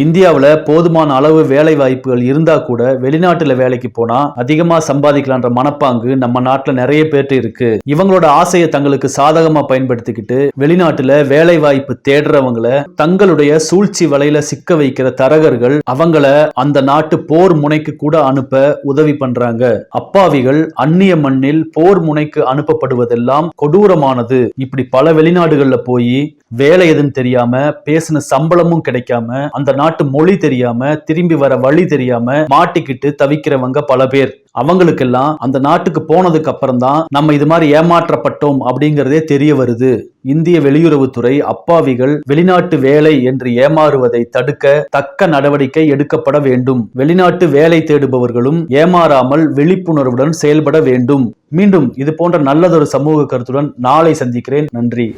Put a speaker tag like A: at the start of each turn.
A: இந்தியாவில் போதுமான அளவு வேலை வாய்ப்புகள் இருந்தா கூட வெளிநாட்டுல வேலைக்கு போனா அதிகமா சம்பாதிக்கலான்ற மனப்பாங்கு நம்ம நாட்டுல நிறைய பேர்ட்டு இருக்கு. இவங்களோட ஆசையை தங்களுக்கு சாதகமா பயன்படுத்திக்கிட்டு வெளிநாட்டுல வேலை வாய்ப்பு தேடுறவங்கள தங்களுடைய சூழ்ச்சி வலையில சிக்க வைக்கிற தரகர்கள் அவங்கள அந்த நாட்டு போர் முனைக்கு கூட அனுப்ப உதவி பண்றாங்க. அப்பாவிகள் அந்நிய மண்ணில் போர் முனைக்கு அனுப்பப்படுவதெல்லாம் கொடூரமானது. இப்படி பல வெளிநாடுகள்ல போய் வேலை எதுன்னு தெரியாம பேசின சம்பளமும் கிடைக்காம அந்த நாட்டு மொழி தெரியாம திரும்பி வர வழி தெரியாம மாட்டிக்கிட்டு தவிக்கிறவங்க பல பேர். அவங்களுக்கெல்லாம் அந்த நாட்டுக்கு போனதுக்கு அப்புறம் தான் நம்ம இது மாதிரி ஏமாற்றப்பட்டோம் அப்படிங்கறதே தெரிய வருது. இந்திய வெளியுறவுத்துறை அப்பாவிகள் வெளிநாட்டு வேலை என்று ஏமாறுவதை தடுக்க தக்க நடவடிக்கை எடுக்கப்பட வேண்டும். வெளிநாட்டு வேலை தேடுபவர்களும் ஏமாறாமல் விழிப்புணர்வுடன் செயல்பட வேண்டும். மீண்டும் இது போன்ற நல்லதொரு சமூக கருத்துடன் நாளை சந்திக்கிறேன். நன்றி.